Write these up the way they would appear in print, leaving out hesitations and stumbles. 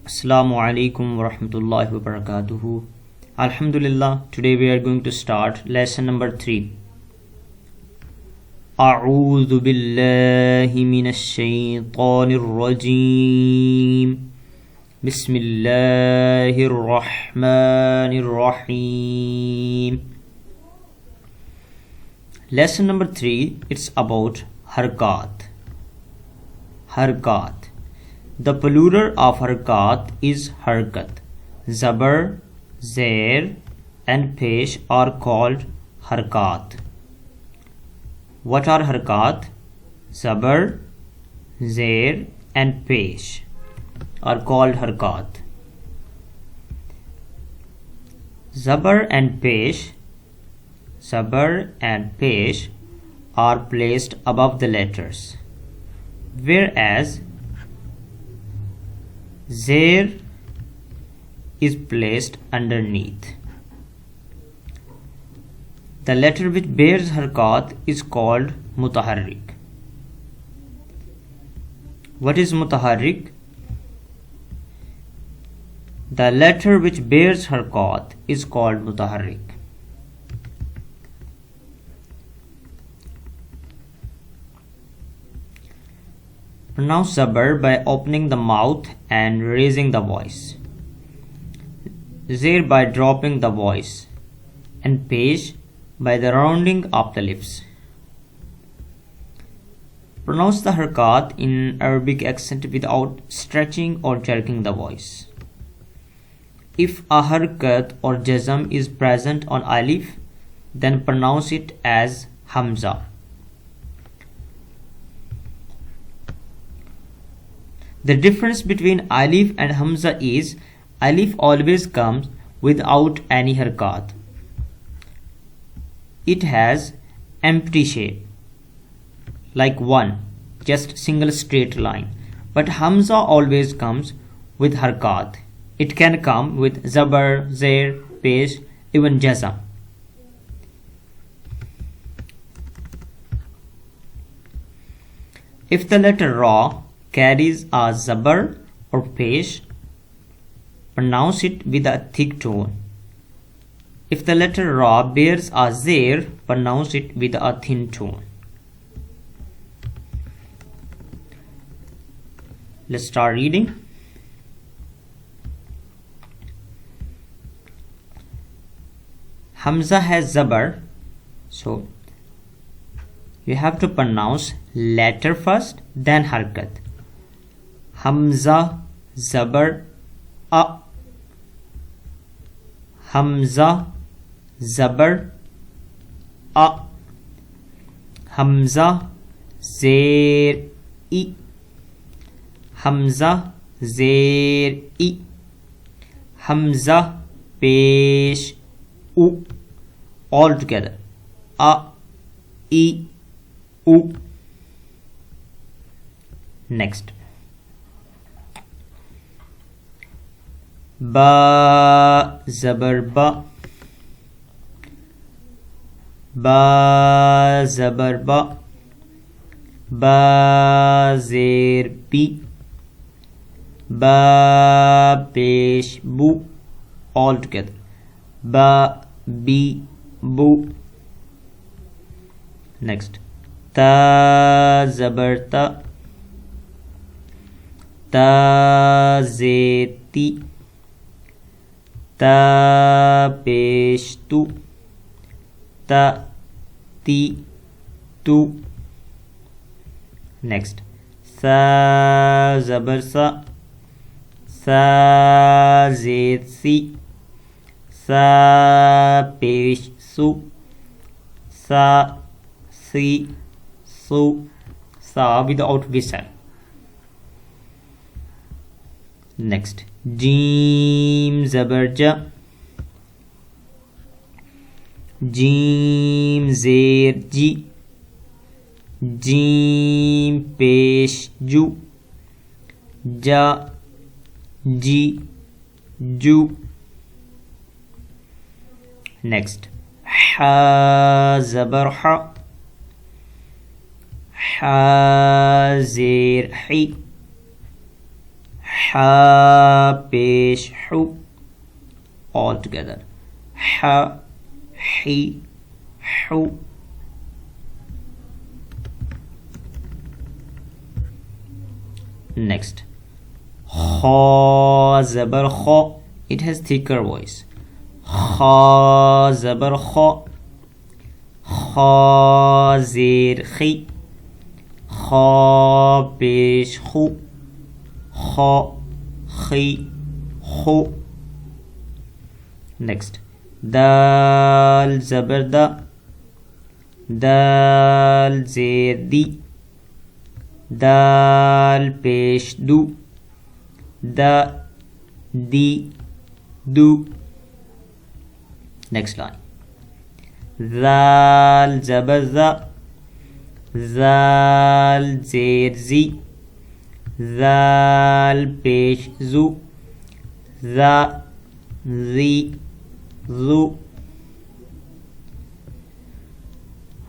Assalamu alaikum wa rahmatullahi wa barakatuhu. Alhamdulillah, today we are going to start lesson number 3. A'udhu billahi minash shaytanir rajim. Bismillahir rahmanir rahim. Lesson number 3, it's about Ḥarakāt. Ḥarakāt. The plural of Ḥarakāt is Ḥarakāt. Zabar, Zair and Pesh are called Ḥarakāt. What are Ḥarakāt? Zabar, Zair and Pesh are called Ḥarakāt. Zabar and Pesh are placed above the letters, whereas Zair is placed underneath. The letter which bears Ḥarakāt is called mutaharrik. What is mutaharrik? The letter which bears Ḥarakāt is called mutaharrik. Pronounce Zabar by opening the mouth and raising the voice, Zair by dropping the voice, and Pesh by the rounding of the lips. Pronounce the Ḥarakāt in Arabic accent without stretching or jerking the voice. If a harakat or jazm is present on alif, then pronounce it as Hamza. The difference between alif and hamza is alif always comes without any harakat. It has empty shape, like one, just single straight line. But hamza always comes with harakat. It can come with zabar, zair, pesh, even jazm. If the letter ra carries a zabar or pesh, pronounce it with a thick tone. If the letter ra bears a zair, pronounce it with a thin tone. Let's start reading. Hamza has zabar, so you have to pronounce letter first, then harakat. Hamza, zabar, a. Hamza, zabar, a. Hamza, zair, i. Hamza, zair, i. Hamza, pesh, u. All together. A, I, u. Next. Ba, zabar, ba. Ba, zabar, ba. Ba, zair, bi. Ba, pesh, bu. All together. Ba, bi, bu. Next. Ta, zabar, ta. Ta, zair, ti. Ta, pesh, tu. Ta, ti, tu. Next. Sa, zabar, sa. Sa, zair, si. Sa, pesh, su. Sa, si, su. Sa without vowel. Next. Jim, zabar, ja. Jim, zair, ji. Jim, pesh, ju. Ja, ji, ju. Next. Ha, zabar, ha. Ha, zair, hi. Ha pesh hu. All together. Ha, hi, hu. Next. Kha zabar kha. It has thicker voice. Kha zabar kha. Kha zir khi. Kha pesh khu. Kha khi khu. Next. Dal zabar da. Dal zir di. Dal pesh du. Da di du. Next line. Zal zabar za. Zal zir zi. Zal pesh zu. Za zi zu.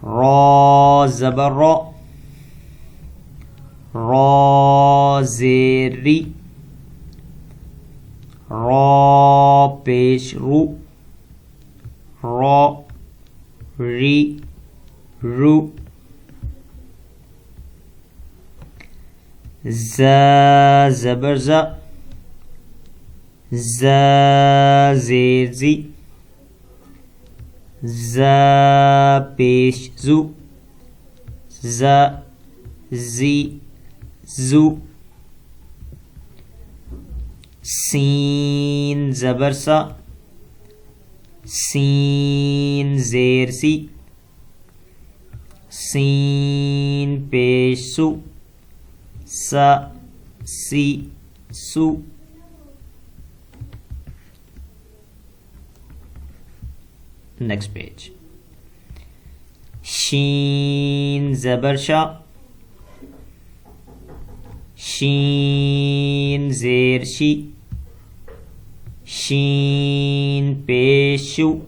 Ra zabar ra. Ra zir ri. Ra pesh ru. Ra ri ru. Za zabar za. Za zir zi. Za pesh zu. Za zi zu. Sin zabar sa. Sin zir si. Sin pesh su. Sa si su. Next page. Sheen zabar sha. Sheen zir shi. Sheen peshu.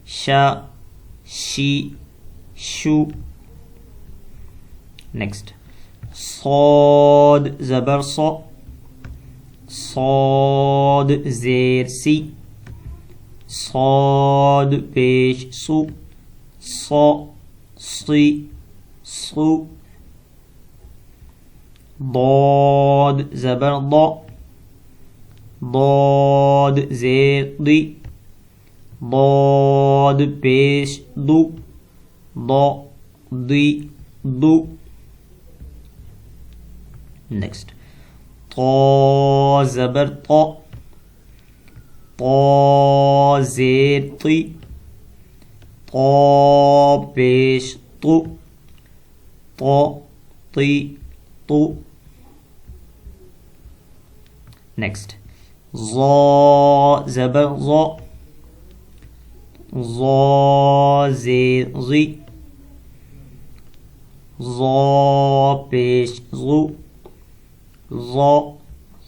Sha shi shu. Next. Sad zabar sa. Sad zir si. Sad pesh su. Sa si su. Dad zabar da. Dad zir di. Dad pesh du. Da di du. Next. Ta zabar ta. Ta zir ti. Ta pesh tu. Ta ti tu. Next. Za zabar za. Za zir zi. Za pesh zu. Za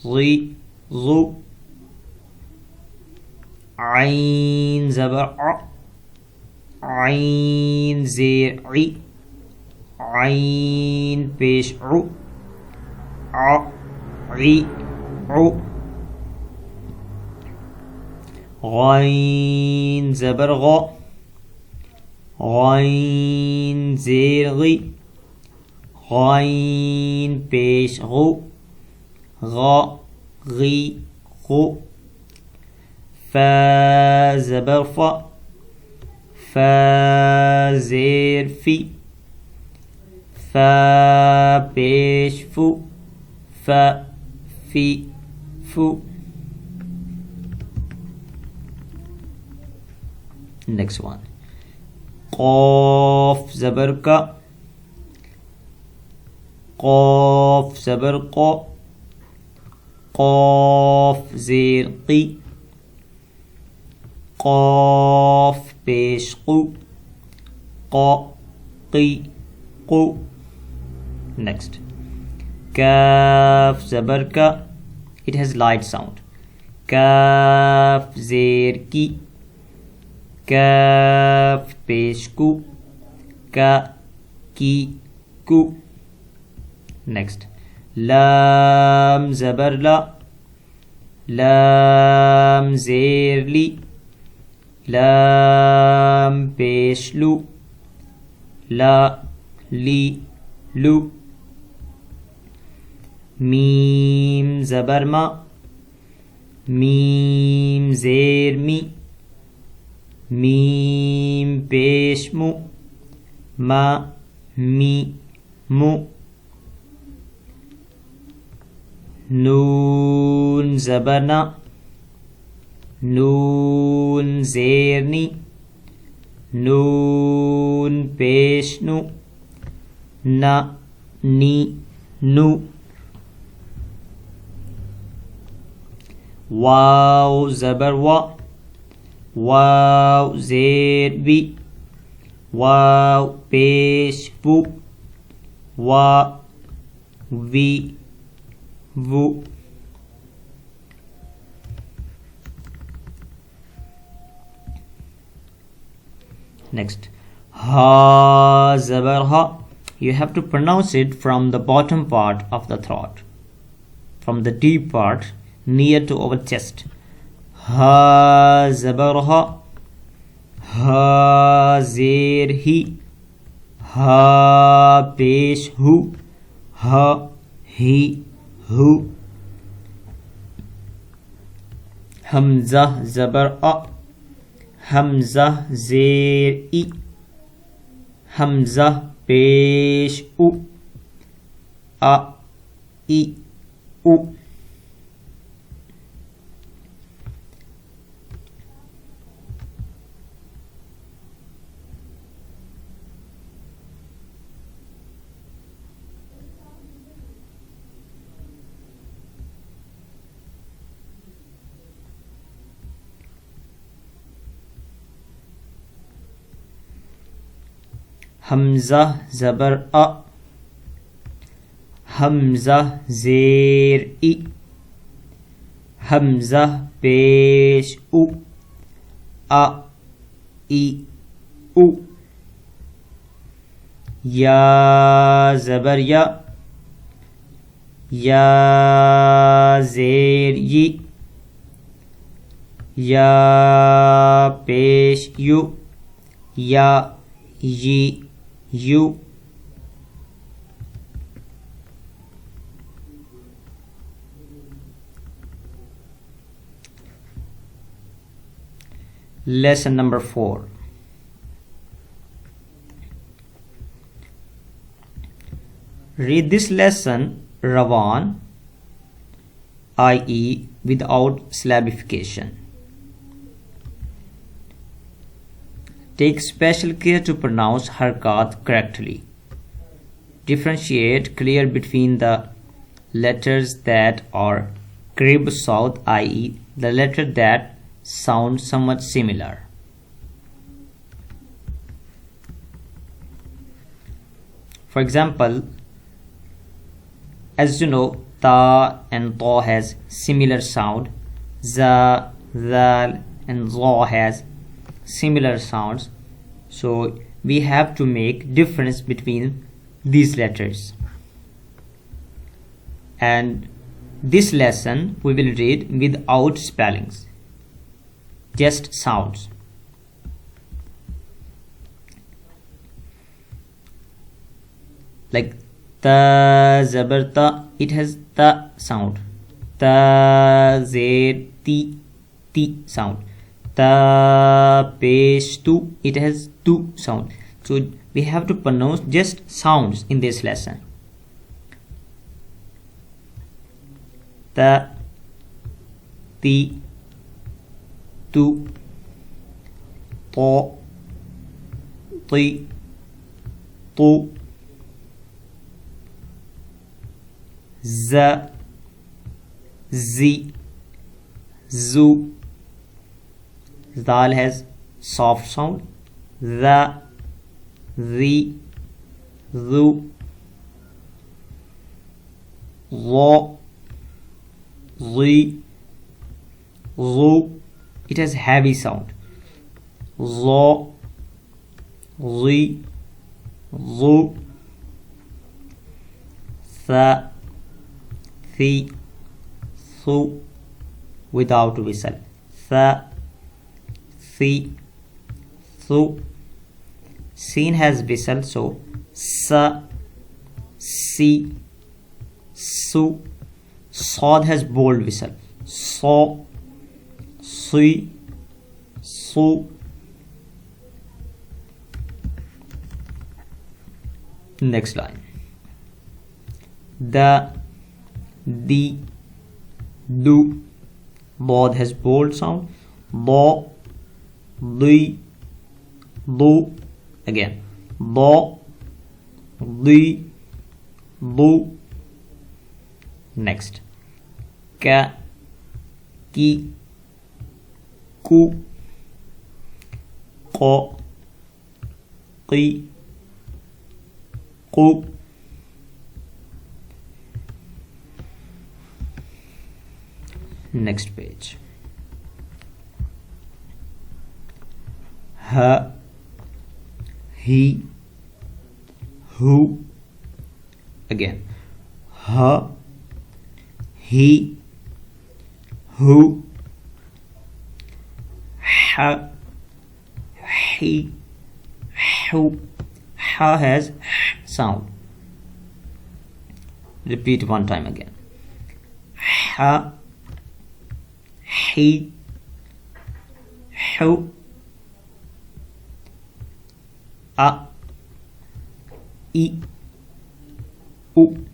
zi zu. Ain zabar a. Ain zir i. Ain pesh u. A i u. Ghain zabar gha. Ghain zir ghi. Ghain pesh ghu. Gha ghi ghu. Fa zabar fa. Fa zir fi. Fa pesh fu. Fa fi fu. Next one. Qaf zabar ka. Qaf zabar qa. Qaf zir qi. Qaf pesh qu. Qa qi qu. Next. Kaf zabar ka. It has light sound. Kaf zir ki. Kaf pesh ku. Ka ki ku. Next. لام زبر لا لام زیر لی لام پیش لو لا لی لو میم زبر ما میم زیر می میم پیش مو ما می مو نون زبر نا نون زیر نی نون پیش نو نا نی نو واو زبر وا واو زیر وی واو پیش وو وا وی وو Next, ha zabar ha. You have to pronounce it from the bottom part of the throat, from the deep part near to our chest. Ha zabar ha. Ha zir hi. Ha pesh hu. Ha hi hu. Hamza zabar a. Hamza zir i. Hamza pesh u. A i u. Hamza zabar a. Hamza zir i. Hamza pesh u. A i u. Ya zabar ya. Ya zir yi. Ya pesh yu. Ya yi you. Lesson number 4. Read this lesson Rawan, i.e. without syllabification. Take special care to pronounce Ḥarakāt correctly. Differentiate clear between the letters that are qrib south, i.e. the letter that sound somewhat similar. For example, as you know, ta and ta has similar sound. Za, zal and za has similar sounds, so we have to make difference between these letters. And this lesson we will read without spellings, just sounds. Like ta zabar ta, it has ta sound. Ta zir ti, ti sound. Ta pesh tu, it has tu sound. So we have to pronounce just sounds in this lesson. Ta, ti, tu, ta, ti, tu, za, zi, zu. Dal has soft sound. The, the, zu. Lo, zi, zu. It has heavy sound. Zo, zi, zu. Tha, thi, thu, without whistle. Tha, thi, thu. Sin has whistle, so sa, si, su. Sod has bold whistle, so, sui, su. Next line. The, the, do. Bod has bold sound, lo, li, lu. Again, lo, li, lu. Next, ka, ki, ku, ko, qi, qu. Next page. Ha, he, who. Again, ha, he, who. Ha, he, who. Ha has sound. Repeat one time again. Ha, he, who. A, I, U,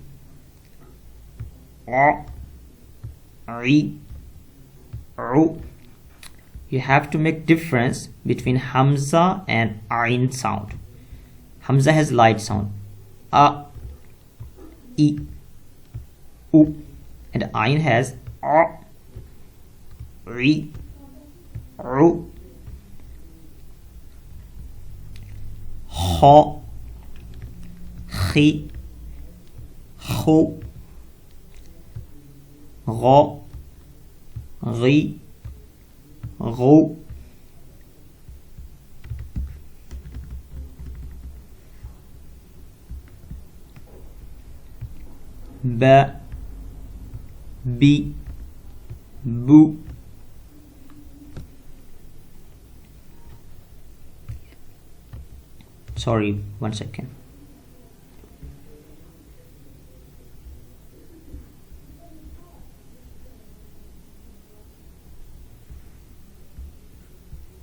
O, I, U. You have to make difference between Hamza and Ain sound. Hamza has light sound. A, I, U. And Ain has O, I, U. Ho, khi, khu, ro, ri, ru. Ba, bi, bu. Sorry, 1 second.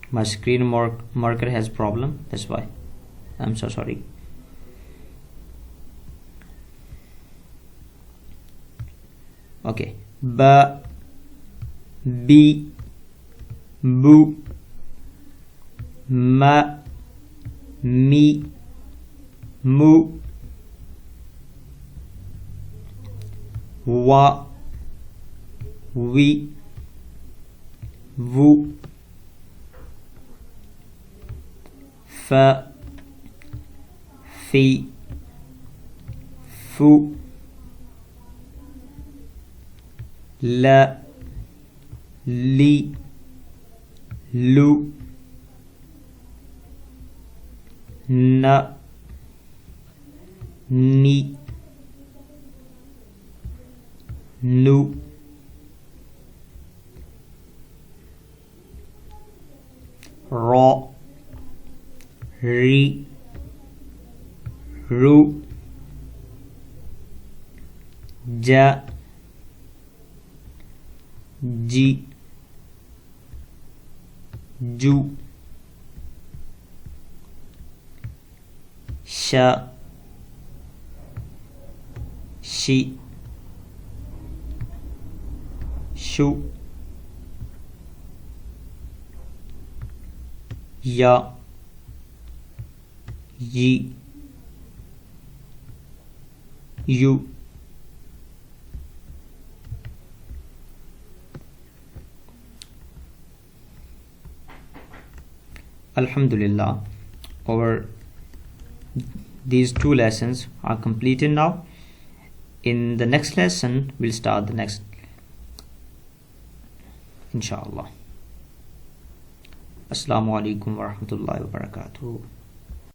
My screen marker has problem, that's why. I'm so sorry. Okay. Ba, bi, bu, ma, mi, mu, wa, wi, vu, fa, fi, fu, la, li, lu, na, ni, nu. Ra, ri, ru, ja, ji, ju, sha, shi, shu, ya, yi, you. Alhamdulillah, these 2 lessons are completed now. In the next lesson we'll start the next, inshallah. Assalamu alaikum wa rahmatullahi wa barakatuh.